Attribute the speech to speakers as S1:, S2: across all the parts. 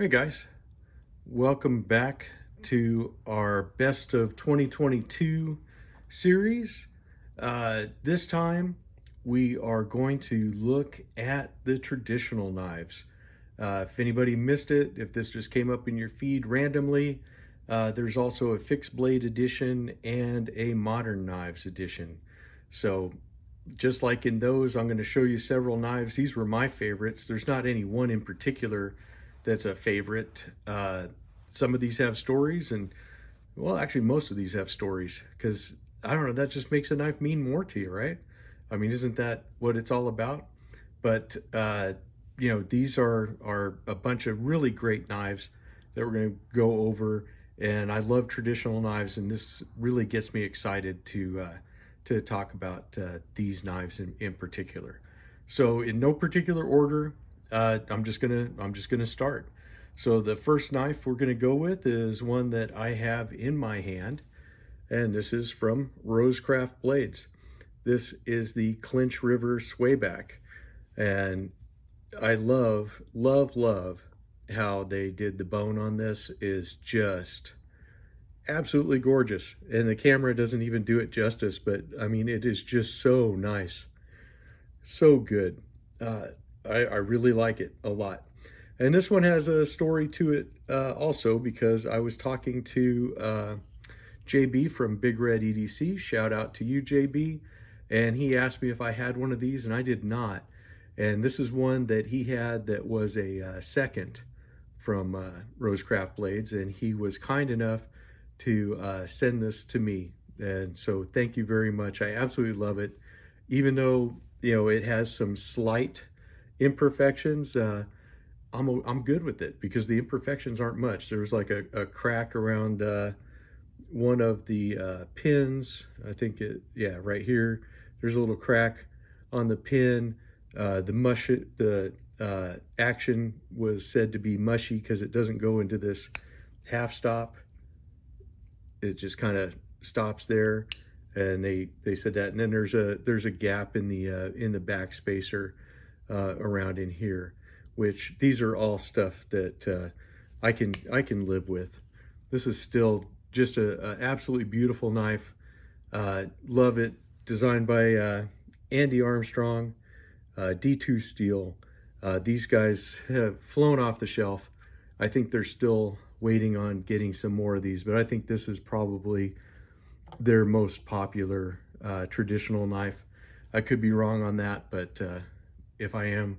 S1: Hey guys, welcome back to our Best of 2022 series. This time we are going to look at the traditional knives. If anybody missed it, if this just came up in your feed randomly, there's also a fixed blade edition and a modern knives edition. So just like in those, I'm going to show you several knives. These were my favorites. There's not any one in particular that's a favorite. Some of these have stories, and well, actually, most of these have stories because I don't know, that just makes a knife mean more to you, right? I mean, isn't that what it's all about? But these are a bunch of really great knives that we're going to go over, and I love traditional knives, and this really gets me excited to talk about these knives in particular. So, in no particular order, I'm just gonna start. So the first knife we're gonna go with is one that I have in my hand, and this is from Rosecraft Blades. This is the Clinch River Swayback, and I love how they did the bone on this. Is just absolutely gorgeous, and the camera doesn't even do it justice, but I mean, it is just so nice, so good. I really like it a lot. And this one has a story to it also, because I was talking to JB from Big Red EDC. Shout out to you, JB. And he asked me if I had one of these, and I did not. And this is one that he had that was a second from Rosecraft Blades, and he was kind enough to send this to me. And so thank you very much. I absolutely love it. Even though, it has some slight imperfections, I'm good with it because the imperfections aren't much. There was like a crack around one of the pins. I think right here, there's a little crack on the pin. The action was said to be mushy because it doesn't go into this half stop. It just kind of stops there, and they said that. And then there's a gap in the back spacer around in here, which these are all stuff that I can live with. This is still just a absolutely beautiful knife. Love it. Designed by Andy Armstrong, D2 steel. These guys have flown off the shelf. I think they're still waiting on getting some more of these, but I think this is probably their most popular traditional knife. I could be wrong on that, but if I am,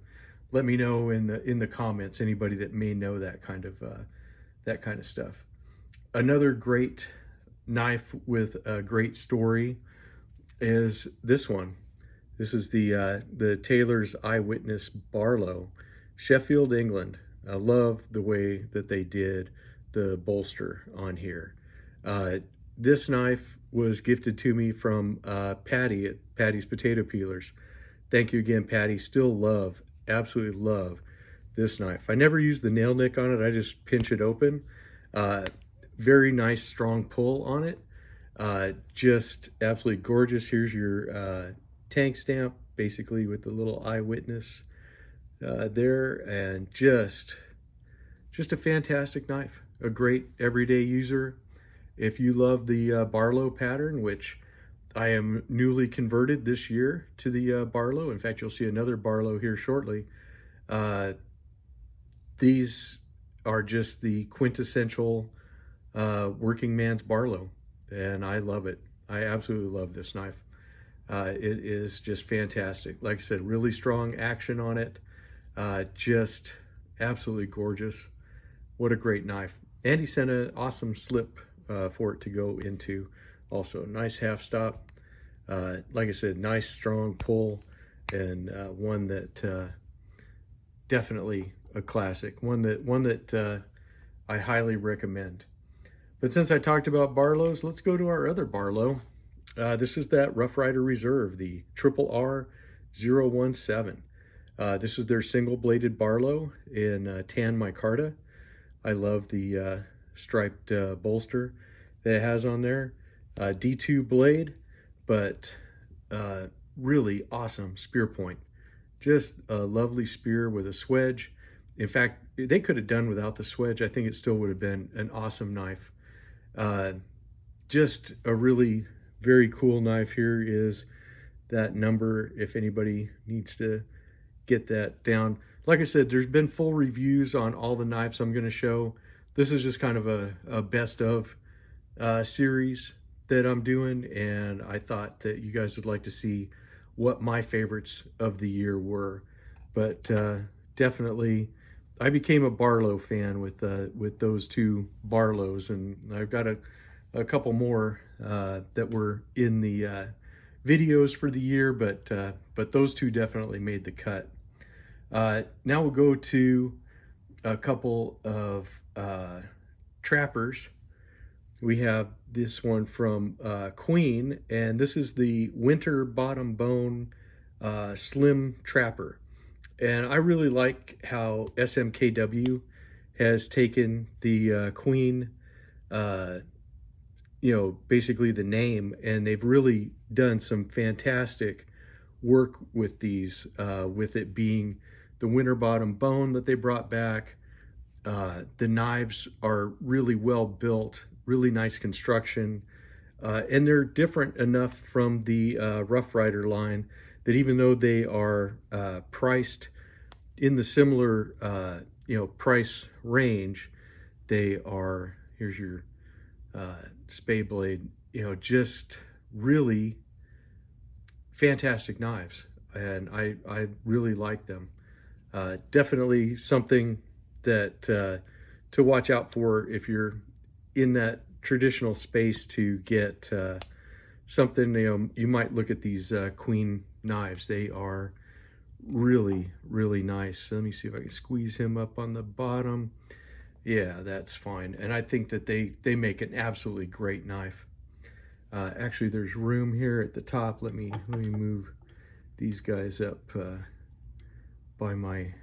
S1: let me know in the comments, anybody that may know that kind of stuff. Another great knife with a great story is this one. This is the Taylor's Eyewitness Barlow, Sheffield, England. I love the way that they did the bolster on here. This knife was gifted to me from Patty at Patty's Potato Peelers. Thank you again, Patty. Still absolutely love this knife. I never use the nail nick on it. I just pinch it open. Very nice, strong pull on it. Just absolutely gorgeous. Here's your tank stamp, basically with the little eyewitness there, and just a fantastic knife. A great everyday user. If you love the Barlow pattern, which I am newly converted this year to the Barlow. In fact, you'll see another Barlow here shortly. These are just the quintessential working man's Barlow, and I love it. I absolutely love this knife. It is just fantastic. Like I said, really strong action on it. Just absolutely gorgeous. What a great knife. And he sent an awesome slip for it to go into. Also, nice half stop. Like I said, nice strong pull, and one that definitely a classic. One that I highly recommend. But since I talked about Barlows, let's go to our other Barlow. This is that Rough Rider Reserve, the RR 017. This is their single-bladed Barlow in tan micarta. I love the striped bolster that it has on there. D2 blade, but really awesome spear point. Just a lovely spear with a swedge. In fact, they could have done without the swedge. I think it still would have been an awesome knife. Uh, just a really very cool knife. Here is that number if anybody needs to get that down. Like I said, there's been full reviews on all the knives I'm going to show. This is just kind of a best of series that I'm doing, and I thought that you guys would like to see what my favorites of the year were. But definitely, I became a Barlow fan with those two Barlows, and I've got a couple more that were in the videos for the year, but those two definitely made the cut. Now we'll go to a couple of trappers. We have this one from Queen, and this is the Winter Bottom Bone Slim Trapper. And I really like how SMKW has taken the Queen, basically the name, and they've really done some fantastic work with these, with it being the Winter Bottom Bone that they brought back. The knives are really well built, really nice construction, and they're different enough from the Rough Rider line that even though they are priced in the similar price range, they are, here's your spay blade, just really fantastic knives, and I really like them. Definitely something that to watch out for if you're in that traditional space, to get something. You might look at these Queen knives. They are really, really nice. So let me see if I can squeeze him up on the bottom. Yeah, that's fine. And I think that they make an absolutely great knife. Actually, there's room here at the top. Let me move these guys up by my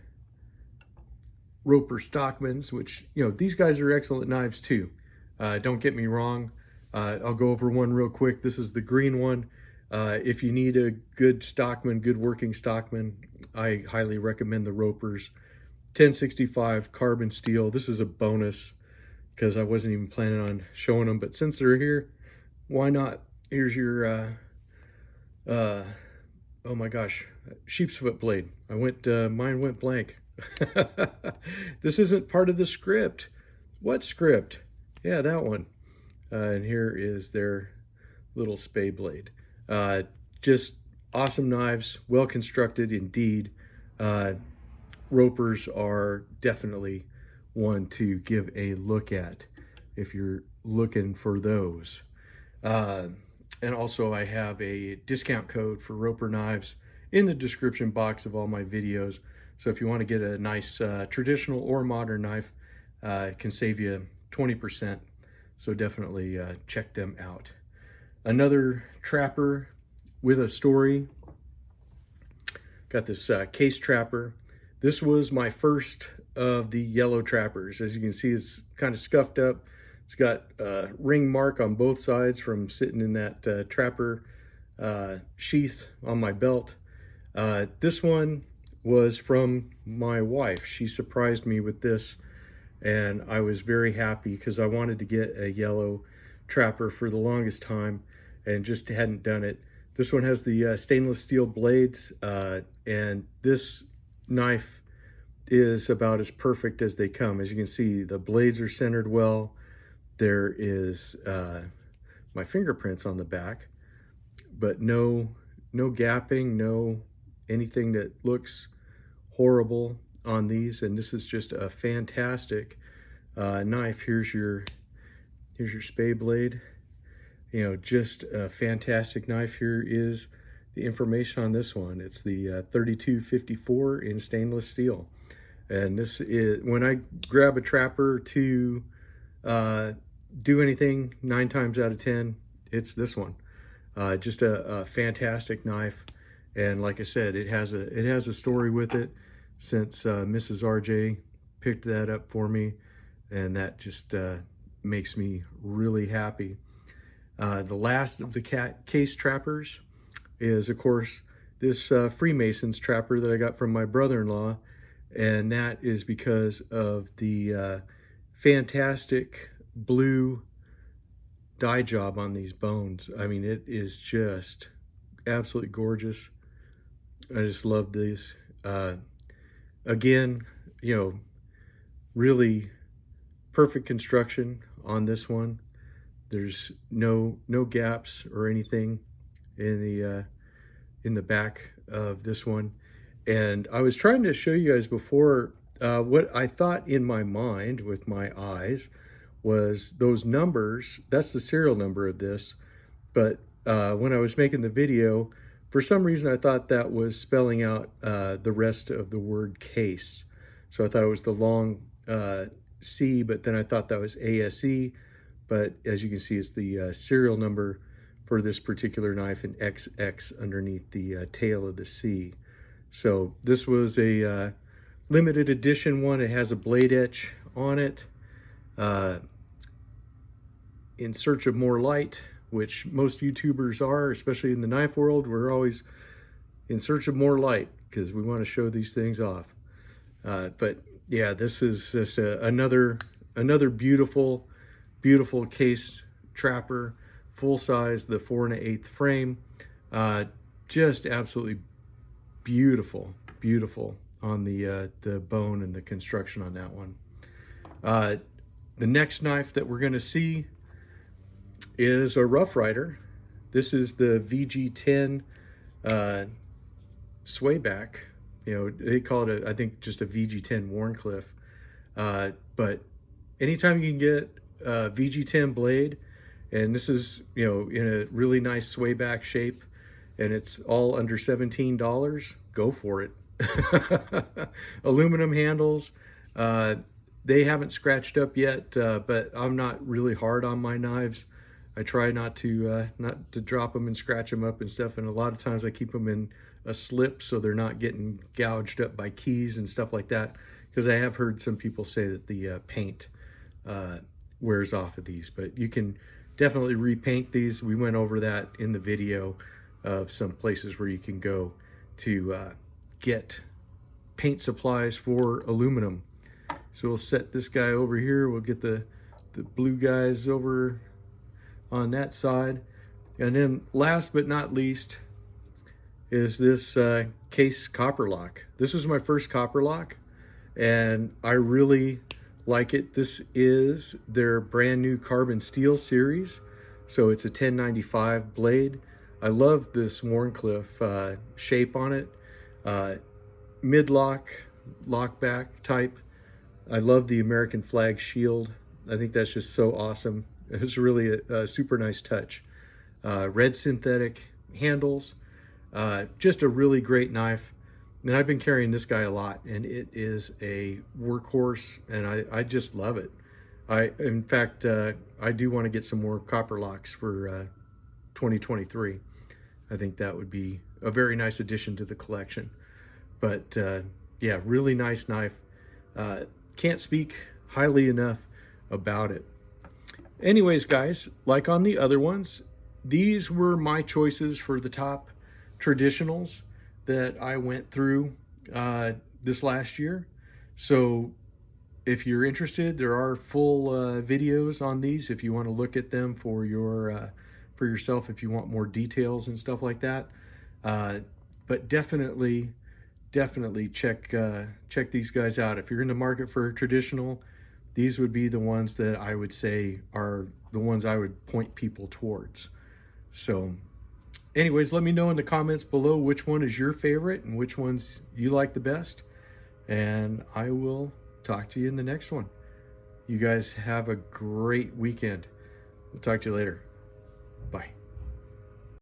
S1: Roper Stockmans, which, these guys are excellent knives too. Don't get me wrong. I'll go over one real quick. This is the green one. If you need a good Stockman, good working Stockman, I highly recommend the Ropers. 1065 carbon steel. This is a bonus because I wasn't even planning on showing them, but since they're here, why not? Here's your oh my gosh, sheep's foot blade. Mine went blank. This isn't part of the script. What script? Yeah, that one. And here is their little spay blade. Just awesome knives, well constructed indeed. Ropers are definitely one to give a look at if you're looking for those. And also I have a discount code for Roper knives in the description box of all my videos. So if you want to get a nice traditional or modern knife, it can save you 20%. So definitely check them out. Another trapper with a story. Got this case trapper. This was my first of the yellow trappers. As you can see, it's kind of scuffed up. It's got a ring mark on both sides from sitting in that trapper sheath on my belt. This one was from my wife. She surprised me with this, and I was very happy because I wanted to get a yellow trapper for the longest time and just hadn't done it. This one has the stainless steel blades, and this knife is about as perfect as they come. As you can see, the blades are centered well. There is my fingerprints on the back, but no gapping, no anything that looks horrible on these. And this is just a fantastic knife. Here's your spay blade. Just a fantastic knife. Here is the information on this one. It's the 3254 in stainless steel. And this is, when I grab a trapper to do anything, 9 times out of 10, it's this one. Just a fantastic knife. And like I said, it has a story with it, since Mrs. RJ picked that up for me, and that just makes me really happy. The last of the case trappers is, of course, this Freemasons trapper that I got from my brother-in-law. and that is because of the fantastic blue dye job on these bones. I mean, it is just absolutely gorgeous. I just love these. Again, you know, really perfect construction on this one. There's no gaps or anything in the back of this one. And I was trying to show you guys before what I thought in my mind with my eyes was those numbers. That's the serial number of this. But when I was making the video, for some reason I thought that was spelling out the rest of the word case. So I thought it was the long C, but then I thought that was ASE. But as you can see, it's the serial number for this particular knife, and XX underneath the tail of the C. So this was a limited edition one. It has a blade etch on it. In search of more light, which most YouTubers are, especially in the knife world. We're always in search of more light because we want to show these things off. But yeah, this is just another beautiful case trapper, full size, the 4 1/8 frame. Just absolutely beautiful on the bone and the construction on that one. The next knife that we're going to see is a Rough Rider. This is the VG10 swayback. You know, they call it I think just a VG10 Wharncliffe. But anytime you can get a VG10 blade, and this is, you know, in a really nice swayback shape, and it's all under $17, go for it. Aluminum handles. They haven't scratched up yet, but I'm not really hard on my knives. I try not to drop them and scratch them up and stuff, and a lot of times I keep them in a slip so they're not getting gouged up by keys and stuff like that, because I have heard some people say that the paint wears off of these. But you can definitely repaint these. We went over that in the video of some places where you can go to get paint supplies for aluminum. So we'll set this guy over here. We'll get the blue guys over on that side. And then last but not least is this case copper lock. This was my first copper lock, and I really like it. This is their brand new carbon steel series. So it's a 1095 blade. I love this Wharncliffe shape on it. Mid-lock, lockback type. I love the American flag shield. I think that's just so awesome. It's really a super nice touch. Red synthetic handles. Just a really great knife. And I've been carrying this guy a lot, and it is a workhorse, and I just love it. In fact, I do want to get some more copper locks for 2023. I think that would be a very nice addition to the collection. But yeah, really nice knife. Can't speak highly enough about it. Anyways, guys, like on the other ones, these were my choices for the top traditionals that I went through this last year. So if you're interested, there are full videos on these if you want to look at them for yourself, if you want more details and stuff like that. But definitely check these guys out. If you're in the market for traditional, these would be the ones that I would say are the ones I would point people towards. So anyways, let me know in the comments below which one is your favorite and which ones you like the best. And I will talk to you in the next one. You guys have a great weekend. We'll talk to you later. Bye.